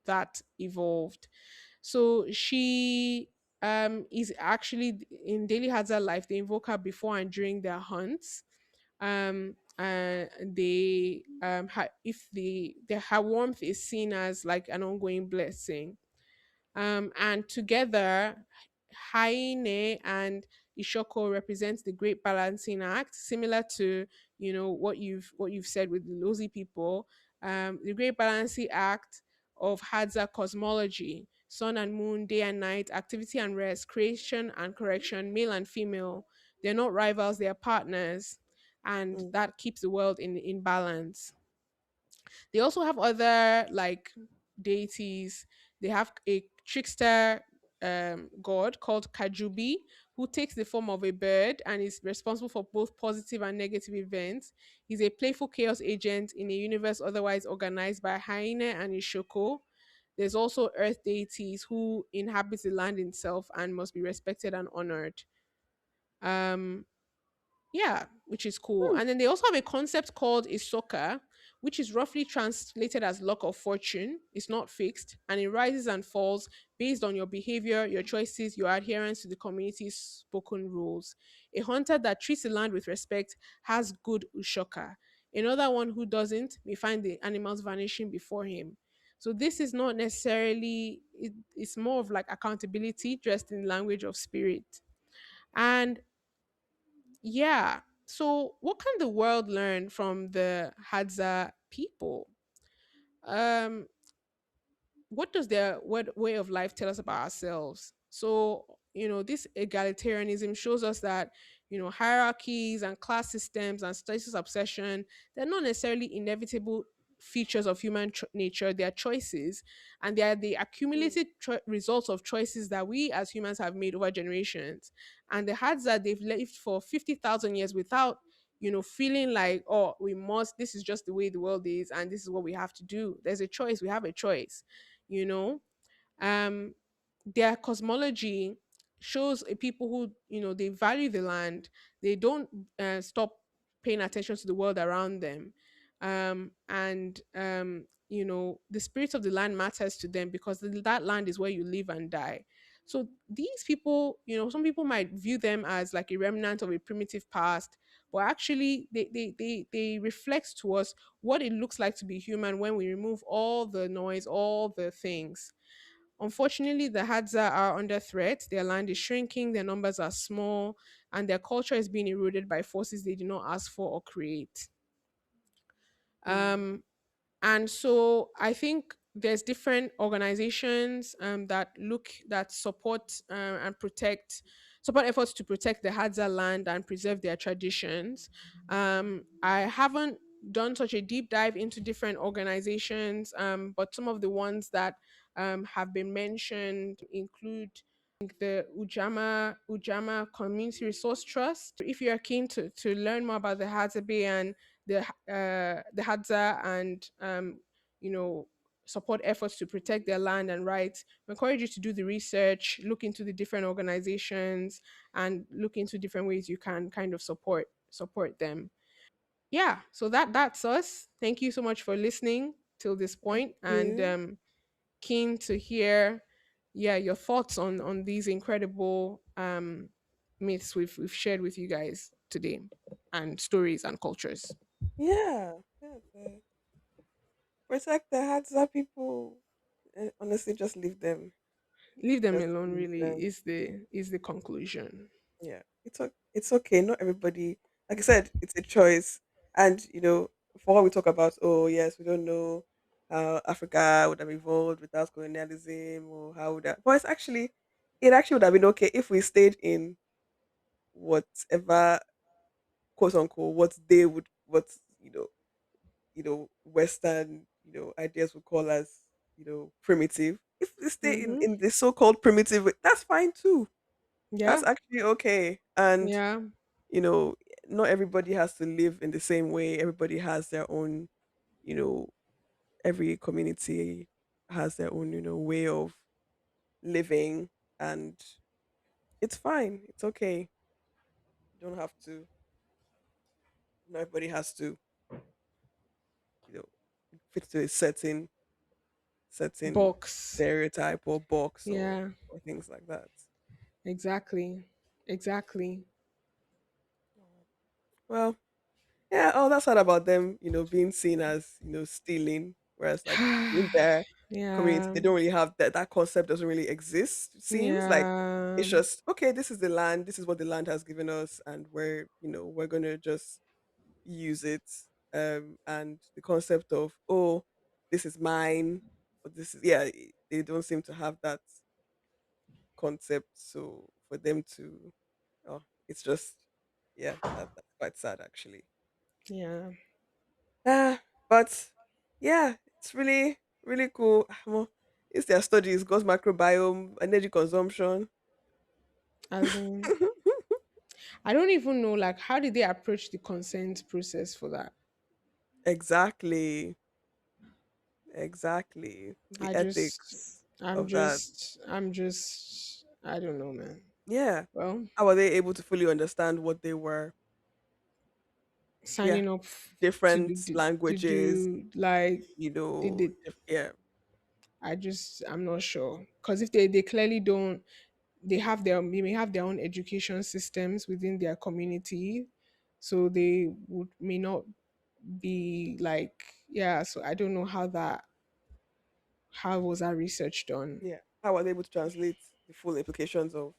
that evolved. So she is actually in daily Hadza life. They invoke her before and during their hunts. They if the her warmth is seen as like an ongoing blessing. And together, Haine and Ishoko represents the great balancing act, similar to, what you've said with the Lozi people. The great balancing act of Hadza cosmology: sun and moon, day and night, activity and rest, creation and correction, male and female. They're not rivals; they are partners, and Mm. that keeps the world in balance. They also have other like deities. They have a trickster god called Kajubi, who takes the form of a bird and is responsible for both positive and negative events. He's a playful chaos agent in a universe otherwise organized by Haine and Ishoko. There's also earth deities who inhabit the land itself and must be respected and honored. Um, yeah, which is cool. Hmm. And then they also have a concept called Isoka, which is roughly translated as luck of fortune. It's not fixed and it rises and falls based on your behavior, your choices, your adherence to the community's spoken rules. A hunter that treats the land with respect has good Ushoka. Another one who doesn't may find the animals vanishing before him. So this is not necessarily, it's more of like accountability dressed in language of spirit. And yeah. So, what can the world learn from the Hadza people? Um, what does their way of life tell us about ourselves? So, this egalitarianism shows us that, hierarchies and class systems and status obsession, they're not necessarily inevitable features of human nature. They are choices, and they are the accumulated results of choices that we as humans have made over generations. And the Hadza, they've lived for 50,000 years without, feeling like, oh, we must, this is just the way the world is, and this is what we have to do. There's a choice, we have a choice, you know um their cosmology shows a people who, they value the land. They don't stop paying attention to the world around them. And the spirit of the land matters to them because that land is where you live and die. So these people, some people might view them as like a remnant of a primitive past, but actually they reflect to us what it looks like to be human when we remove all the noise, all the things. Unfortunately, the Hadza are under threat. Their land is shrinking, their numbers are small, and their culture is being eroded by forces they did not ask for or create. Mm. Um, and so I think there's different organizations that support and support efforts to protect the Hadza land and preserve their traditions. I haven't done such a deep dive into different organizations, but some of the ones that have been mentioned include the Ujama Community Resource Trust. If you are keen to learn more about the Hadzabe and the Hadza and you know support efforts to protect their land and rights, we encourage you to do the research, look into the different organizations, and look into different ways you can kind of support them. Yeah, so that's us. Thank you so much for listening till this Thank point, and you. keen to hear, yeah, your thoughts on these incredible myths we've shared with you guys today, and stories and cultures. Yeah. Yeah. Protect the Hadza people. Honestly, just leave them. Leave them Just alone. leave Really, them. is the conclusion. Yeah, it's okay. Not everybody, like I said, it's a choice. And for what we talk about, oh yes, we don't know how Africa would have evolved without colonialism, or how would that. But it actually would have been okay if we stayed in whatever, quote unquote, what Western ideas would call as primitive. If we stay in Mm-hmm. in the so-called primitive way, that's fine too. That's Yeah. actually okay. And Yeah. you know, not everybody has to live in the same way. Everybody has their own, you know, every community has their own, way of living, and it's fine. It's okay. You don't have to, not everybody has to, you know, fit to a certain Box. stereotype or box or Yeah. things like that. Exactly. Exactly. Well, yeah, oh, that's sad about them, being seen as, stealing, whereas like in their community, Yeah. they don't really have that concept doesn't really exist. It seems like Yeah. it's just okay, this is the land, this is what the land has given us, and we're gonna just use it. And the concept of, oh, this is mine, or this is, yeah, they don't seem to have that concept. So for them to, oh, it's just, yeah, that's quite sad actually. Yeah. But yeah, it's really, really cool. Well, it's their studies, God's microbiome, energy consumption. As in, I don't even know, like, how did they approach the consent process for that? Exactly. Exactly. The I just, ethics of that. I don't know, man. Yeah. Well, How are they able to fully understand what they were? Yeah. signing up to Different to languages, do like they did. yeah. I'm not sure because if they clearly don't, they may have their own education systems within their community, so they would may not be like, yeah. So I don't know how was that research done. Yeah. How are they able to translate the full implications of,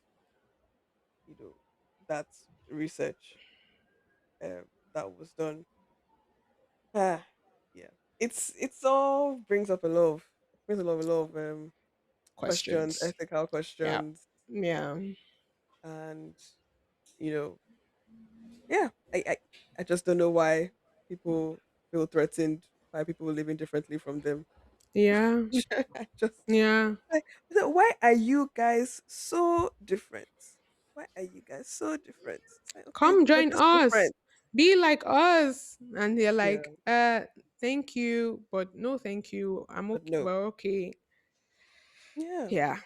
you know, that research that was done? Ah, yeah. It's all brings a lot of questions, Questions. ethical Yeah. questions, Yeah. and you know, yeah. I just don't know why people feel threatened by people living differently from them. Yeah. I just Yeah. why are you guys so different? Why are you guys so different? It's like, okay, Come we're join just us. different. Be like us. And they're Yeah, like, thank you, but no thank you. I'm but okay. no. Well, okay. Yeah. Yeah. Well,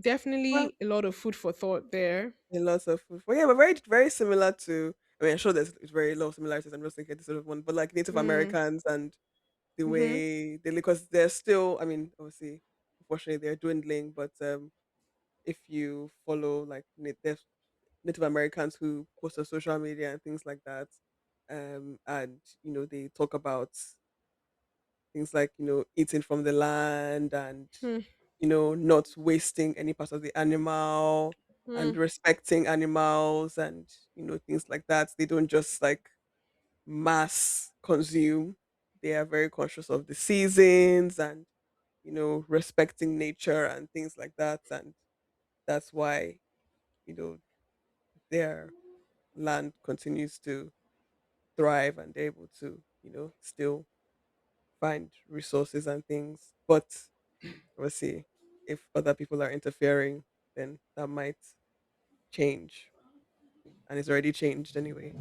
Definitely a lot of food for thought there. a lot of food. Well, yeah, we're very, very similar to. I mean, I'm sure there's very low similarities. I'm just thinking this sort of one, but like Native Mm. Americans and the Mm-hmm. way they live, because they're still. I mean, obviously, unfortunately, they're dwindling. But if you follow like there's Native Americans who post on social media and things like that, and they talk about things like eating from the land, and Mm. not wasting any part of the animal, and Mm. respecting animals, and things like that. They don't just like mass consume. They are very conscious of the seasons, and respecting nature and things like that. And that's why you know their land continues to thrive, and they're able to still find resources and things. But obviously, if other people are interfering, then that might change, and it's already changed anyway.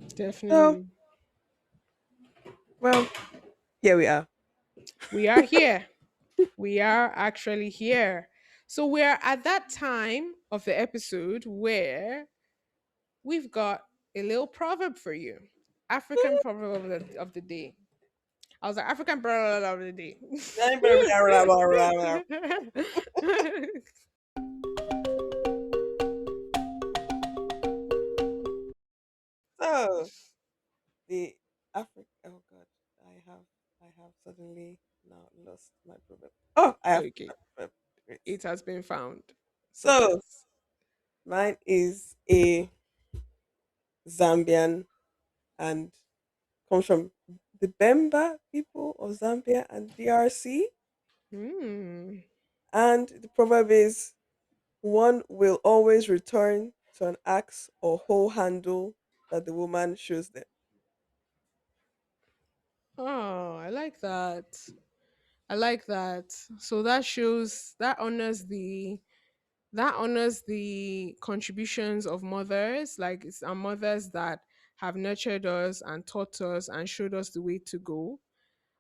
So, Definitely. well, here we are. We are here. We are actually here. So we're at that time of the episode where we've got a little proverb for you. African proverb of the day. I was like, African proverb of the day. So the Africa. Oh God, I I have Okay, great. it has been found. So Success. mine is a Zambian and comes from the Bemba people of Zambia and DRC. Hmm. And the proverb is one will always return to an axe or hoe handle that the woman shows them. Oh, I like that. I like that. So that shows that honors the contributions of mothers, like it's our mothers that have nurtured us and taught us and showed us the way to go.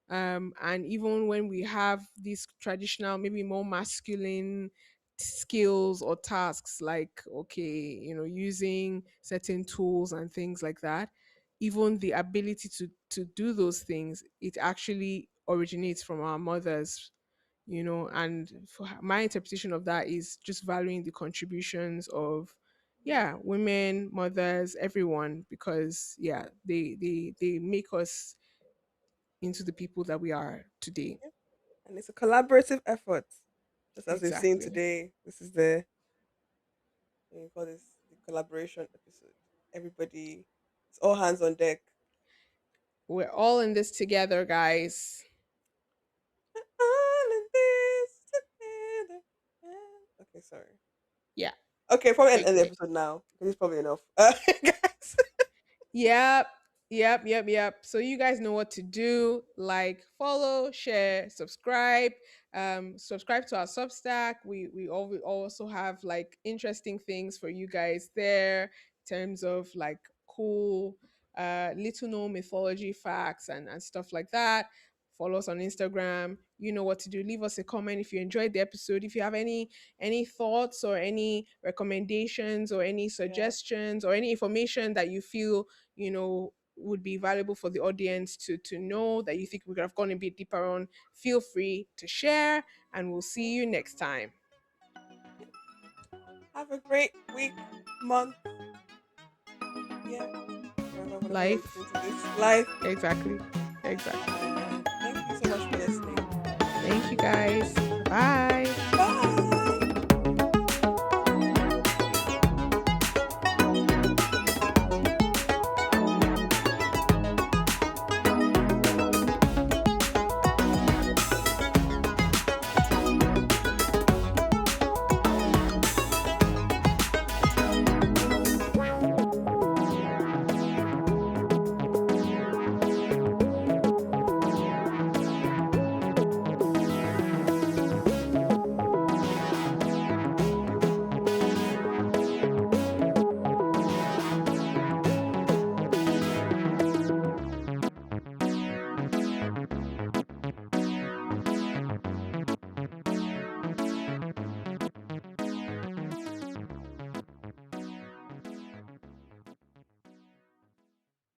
And even when we have these traditional, maybe more masculine skills or tasks, like okay, using certain tools and things like that, even the ability to do those things, it actually originates from our mothers. And my interpretation of that is just valuing the contributions of, yeah, women, mothers, everyone, because yeah, they make us into the people that we are today. And it's a collaborative effort. Just as we've seen Exactly. today, this is the, what do you call this, the collaboration episode. Everybody, it's all hands on deck. We're all in this together, guys. All in this together. Okay, sorry. Yeah. Okay, probably end the Okay. episode now. This is probably enough. Guys. Yep. Yep. So you guys know what to do. Like, follow, share, subscribe. Subscribe to our Substack. We also have like interesting things for you guys there in terms of like cool little known mythology facts and stuff like that. Follow us on Instagram. You know what to do. Leave us a comment if you enjoyed the episode. If you have any thoughts or any recommendations or any Yeah. suggestions or any information that you feel would be valuable for the audience to know, that you think we could have gone a bit deeper on, feel free to share, and we'll see you next time. Have a great week, month, year, whenever you're Life. listening to this. Life. Exactly. Exactly. And thank you so much for listening. Thank you guys. Bye.